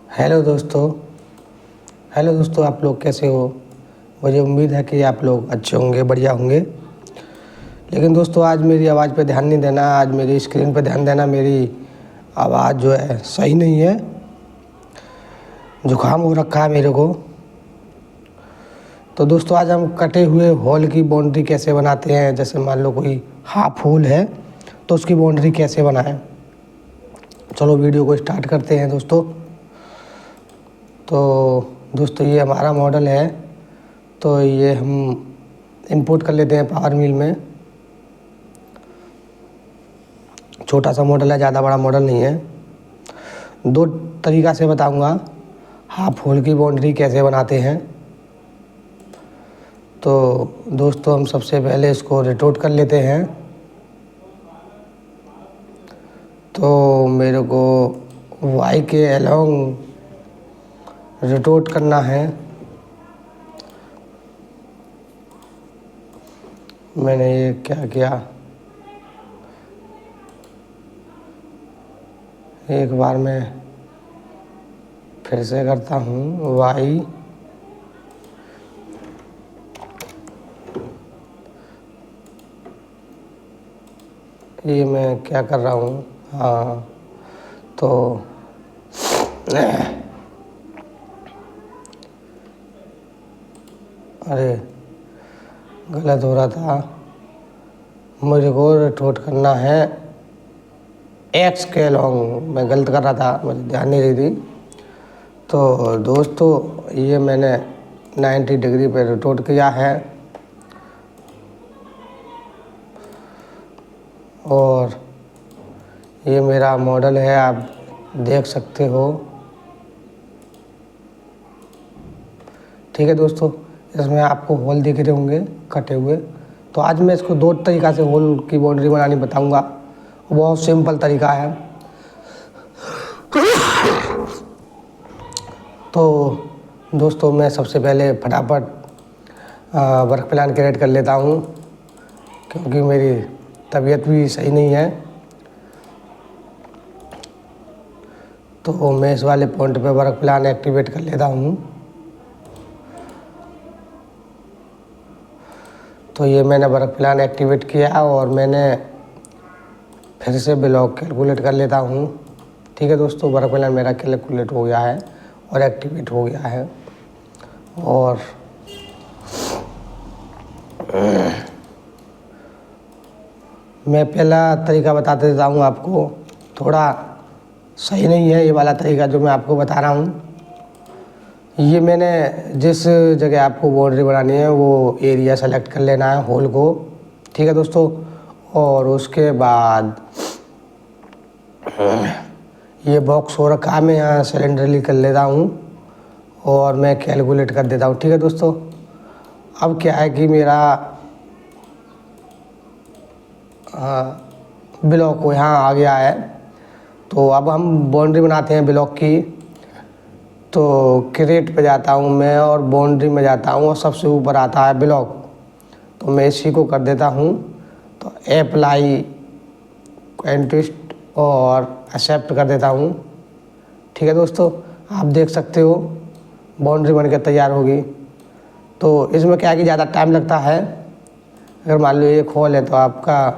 Hello दोस्तों। आप लोग कैसे हो? मुझे उम्मीद है कि आप लोग अच्छे होंगे, बढ़िया होंगे। लेकिन दोस्तों, आज मेरी आवाज़ पे ध्यान नहीं देना, आज मेरी स्क्रीन पे ध्यान देना। मेरी आवाज़ जो है सही नहीं है, जुकाम हो रखा है मेरे को। तो दोस्तों, आज हम कटे हुए हॉल की बाउंड्री कैसे बनाते हैं। जैसे मान लो कोई हाफ हॉल है तो उसकी बाउंड्री कैसे बनाएं। चलो वीडियो को स्टार्ट करते हैं दोस्तों। तो दोस्तों, ये हमारा मॉडल है, तो ये हम इंपोर्ट कर लेते हैं पावर मिल में। छोटा सा मॉडल है, ज़्यादा बड़ा मॉडल नहीं है। दो तरीक़ा से बताऊंगा हाफ होल की बाउंड्री कैसे बनाते हैं। तो दोस्तों, हम सबसे पहले इसको रोटेट कर लेते हैं। तो मेरे को वाई के अलोंग रोटेट करना है। मैंने ये क्या किया, एक बार मैं फिर से करता हूँ। वाई ये मैं क्या कर रहा हूँ, हाँ तो अरे गलत हो रहा था। मुझे को रोटेट करना है एक्स के अलोंग। मैं गलत कर रहा था, मुझे ध्यान नहीं रही थी। तो दोस्तों, ये मैंने 90 डिग्री पे रोटेट किया है और ये मेरा मॉडल है, आप देख सकते हो। ठीक है दोस्तों, इसमें आपको होल दिख रहे होंगे कटे हुए। तो आज मैं इसको दो तरीक़ा से होल की बाउंड्री बनानी बताऊंगा। बहुत सिंपल तरीका है। तो दोस्तों, मैं सबसे पहले फटाफट वर्क प्लान क्रिएट कर लेता हूँ, क्योंकि मेरी तबीयत भी सही नहीं है। तो मैं इस वाले पॉइंट पे वर्क प्लान एक्टिवेट कर लेता हूँ। तो ये मैंने वर्क प्लान एक्टिवेट किया और मैंने फिर से ब्लॉक कैलकुलेट कर लेता हूँ। ठीक है दोस्तों, वर्क प्लान मेरा कैलकुलेट हो गया है और एक्टिवेट हो गया है। और मैं पहला तरीका बता देता हूँ आपको, थोड़ा सही नहीं है ये वाला तरीका जो मैं आपको बता रहा हूँ। ये मैंने जिस जगह आपको बाउंड्री बनानी है वो एरिया सेलेक्ट कर लेना है, होल को। ठीक है दोस्तों, और उसके बाद ये बॉक्स हो रखा है, मैं यहाँ सिलेंडरली कर लेता हूँ और मैं कैलकुलेट कर देता हूँ। ठीक है दोस्तों, अब क्या है कि मेरा ब्लॉक को यहाँ आ गया है। तो अब हम बाउंड्री बनाते हैं ब्लॉक की। तो क्रिएट पे जाता हूँ मैं और बाउंड्री में जाता हूँ और सबसे ऊपर आता है ब्लॉक। तो मैं इसी को कर देता हूँ। तो अप्लाई एंड ट्विस्ट और एक्सेप्ट कर देता हूँ। ठीक है दोस्तों, आप देख सकते हो बाउंड्री बनकर तैयार होगी। तो इसमें क्या है कि ज़्यादा टाइम लगता है। अगर मान लो एक हॉल है तो आपका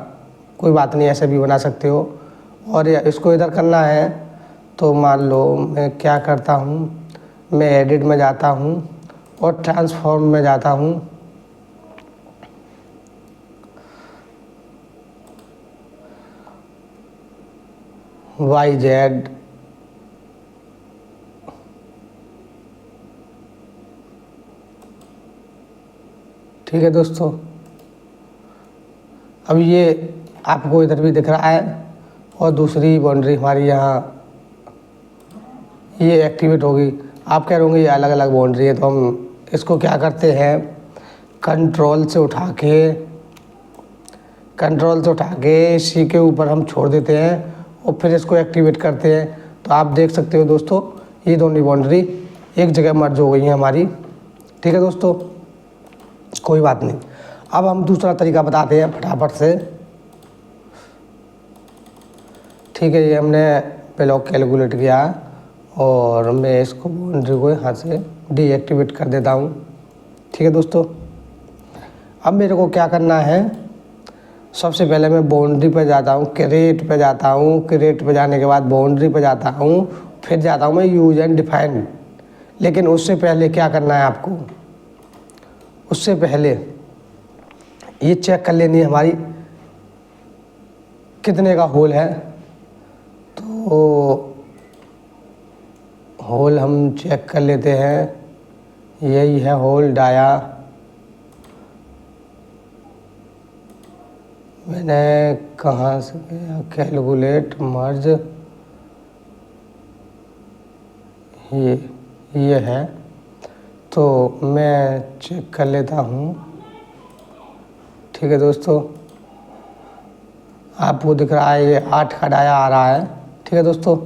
कोई बात नहीं, ऐसे भी बना सकते हो। और इसको इधर करना है तो मान लो मैं क्या करता हूँ, मैं एडिट में जाता हूँ और ट्रांसफॉर्म में जाता हूँ। YZ ठीक है दोस्तों, अब ये आपको इधर भी दिख रहा है और दूसरी बाउंड्री हमारी यहाँ ये एक्टिवेट होगी। आप कह रहे होंगे ये अलग अलग बाउंड्री है, तो हम इसको क्या करते हैं, कंट्रोल से उठा के इसी के ऊपर हम छोड़ देते हैं और फिर इसको एक्टिवेट करते हैं। तो आप देख सकते हो दोस्तों, ये दोनों बाउंड्री एक जगह मर्ज हो गई हैं हमारी। ठीक है दोस्तों, कोई बात नहीं। अब हम दूसरा तरीका बताते हैं फटाफट से। ठीक है, ये हमने ब्लॉक कैलकुलेट किया और मैं इसको बाउंड्री को यहाँ से डीएक्टिवेट कर देता हूँ। ठीक है दोस्तों, अब मेरे को क्या करना है, सबसे पहले मैं बाउंड्री पे जाता हूँ, क्रिएट पे जाता हूँ, क्रिएट पे जाने के बाद बाउंड्री पे जाता हूँ, फिर जाता हूँ मैं यूज एंड डिफाइन। लेकिन उससे पहले क्या करना है आपको, उससे पहले ये चेक कर लेनी है हमारी कितने का होल है। तो होल हम चेक कर लेते हैं, यही है होल डाया। मैंने कहाँ से गया, कैलकुलेट मर्ज, ये है। तो मैं चेक कर लेता हूँ। ठीक है दोस्तों, आपको दिख रहा है ये 8 का डाया आ रहा है। ठीक है दोस्तों,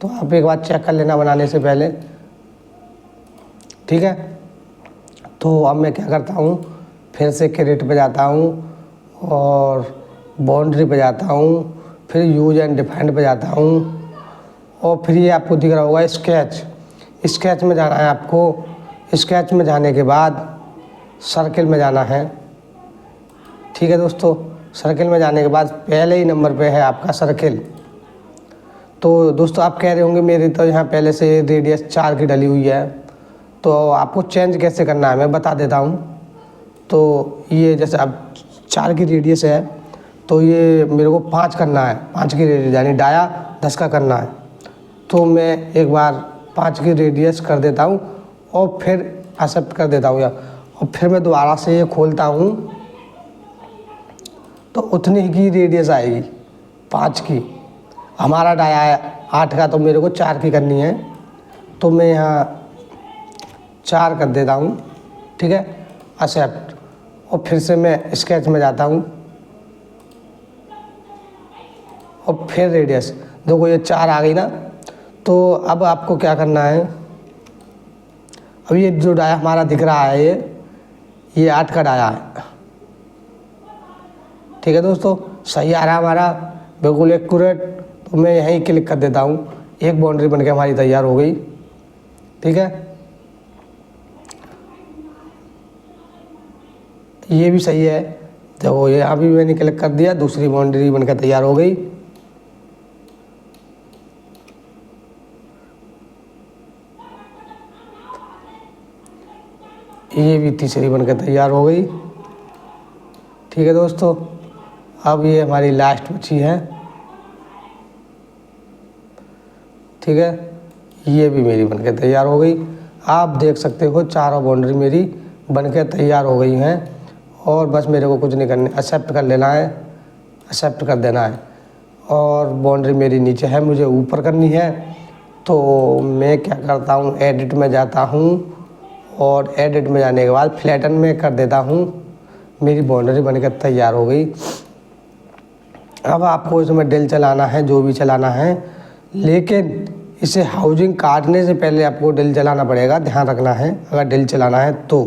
तो आप एक बार चेक कर लेना बनाने से पहले। ठीक है, तो अब मैं क्या करता हूँ, फिर से क्रिएट पे जाता हूँ और बाउंड्री पे जाता हूँ, फिर यूज एंड डिफाइंड पे जाता हूँ और फिर ये आपको दिख रहा होगा स्केच। स्केच में जाना है आपको। स्केच में जाने के बाद सर्किल में जाना है। ठीक है दोस्तों, सर्किल में जाने के बाद पहले ही नंबर पे है आपका सर्किल। तो दोस्तों आप कह रहे होंगे मेरी तो यहाँ पहले से रेडियस 4 की डली हुई है, तो आपको चेंज कैसे करना है मैं बता देता हूँ। तो ये जैसे अब 4 की रेडियस है, तो ये मेरे को 5 करना है, 5 की रेडियस यानी डाया 10 का करना है। तो मैं एक बार 5 की रेडियस कर देता हूँ और फिर एक्सेप्ट कर देता हूँ यार, और फिर मैं दोबारा से ये खोलता हूँ तो उतनी ही की रेडियस आएगी 5 की। हमारा डाया है 8 का, तो मेरे को 4 की करनी है, तो मैं यहाँ 4 कर देता हूँ। ठीक है, एक्सेप्ट, और फिर से मैं स्केच में जाता हूँ और फिर रेडियस, देखो ये 4 आ गई ना। तो अब आपको क्या करना है, अब ये जो डाया हमारा दिख रहा है ये 8 का डाया है। ठीक है दोस्तों, सही आ रहा है हमारा, बिल्कुल एक्यूरेट। तो मैं यहीं क्लिक कर देता हूँ, एक बाउंड्री बनके हमारी तैयार हो गई। ठीक है, ये भी सही है, देखो ये अभी मैंने क्लिक कर दिया, दूसरी बाउंड्री बनकर तैयार हो गई। ये भी तीसरी बनकर तैयार हो गई। ठीक है दोस्तों, अब ये हमारी लास्ट बची है। ठीक है, ये भी मेरी बनकर तैयार हो गई। आप देख सकते हो चारों बाउंड्री मेरी बनकर तैयार हो गई हैं, और बस मेरे को कुछ नहीं करना, एक्सेप्ट कर लेना है, एक्सेप्ट कर देना है। और बाउंड्री मेरी नीचे है, मुझे ऊपर करनी है। तो मैं क्या करता हूँ, एडिट में जाता हूँ और एडिट में जाने के बाद फ्लैटन में कर देता हूँ। मेरी बाउंड्री बनकर तैयार हो गई। अब आपको इसमें ड्रिल चलाना है, जो भी चलाना है, लेकिन इसे हाउसिंग काटने से पहले आपको ड्रिल चलाना पड़ेगा, ध्यान रखना है अगर ड्रिल चलाना है तो।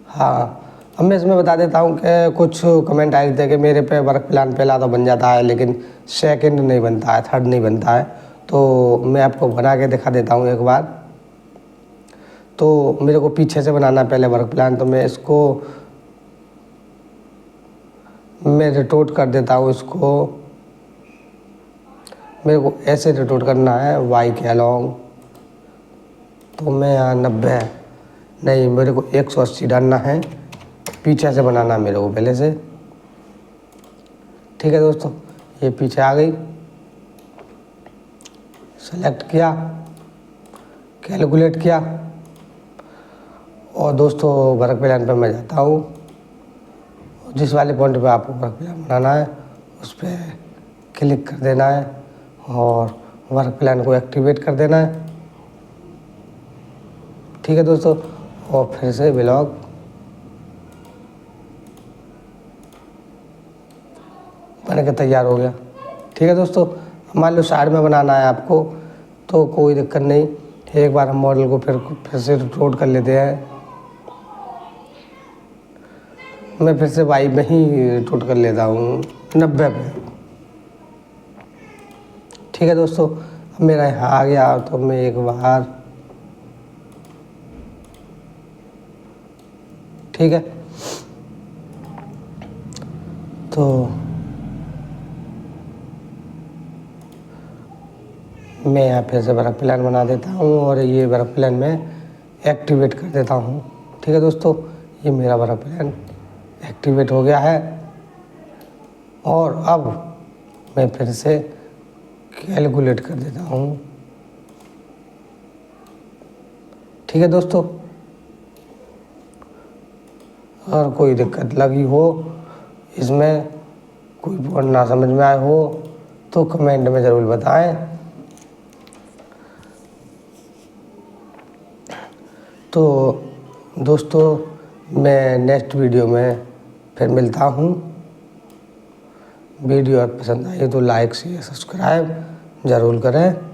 हाँ, अब मैं इसमें बता देता हूँ कि कुछ कमेंट आए थे कि मेरे पे वर्क प्लान पहला तो बन जाता है लेकिन सेकंड नहीं बनता है, थर्ड नहीं बनता है। तो मैं आपको बना के दिखा देता हूँ एक बार। तो मेरे को पीछे से बनाना पहले वर्क प्लान, तो मैं इसको मैं रोटेट कर देता हूँ। इसको मेरे को ऐसे रोटेट करना है वाई के अलॉन्ग। तो मैं यहाँ 90 नहीं, मेरे को 180 डालना है, पीछे से बनाना है मेरे को पहले से। ठीक है दोस्तों, ये पीछे आ गई, सेलेक्ट किया, कैलकुलेट किया, और दोस्तों वर्क प्लान पे मैं जाता हूँ। जिस वाले पॉइंट पे आपको वर्क प्लान बनाना है उस पर क्लिक कर देना है और वर्क प्लान को एक्टिवेट कर देना है। ठीक है दोस्तों, और फिर से ब्लॉक बन के तैयार हो गया। ठीक है दोस्तों, मान लो साइड में बनाना है आपको तो कोई दिक्कत नहीं, एक बार हम मॉडल को फिर से रोटेट कर लेते हैं। मैं फिर से वाई में ही रोटेट कर लेता हूँ 90 पे। ठीक ठीक है दोस्तों, अब मेरा यहाँ आ गया तो मैं एक बार, ठीक है, तो मैं यहाँ फिर से बर्फ़ प्लान बना देता हूँ और ये बर्फ़ प्लान में एक्टिवेट कर देता हूँ। ठीक है दोस्तों, ये मेरा बर्फ़ प्लान एक्टिवेट हो गया है और अब मैं फिर से कैलकुलेट कर देता हूँ। ठीक है दोस्तों, अगर कोई दिक्कत लगी हो इसमें, कोई वर्ड ना समझ में आए हो तो कमेंट में ज़रूर बताएं। तो दोस्तों, मैं नेक्स्ट वीडियो में फिर मिलता हूँ। वीडियो पसंद आई तो लाइक शेयर सब्सक्राइब ज़रूर करें।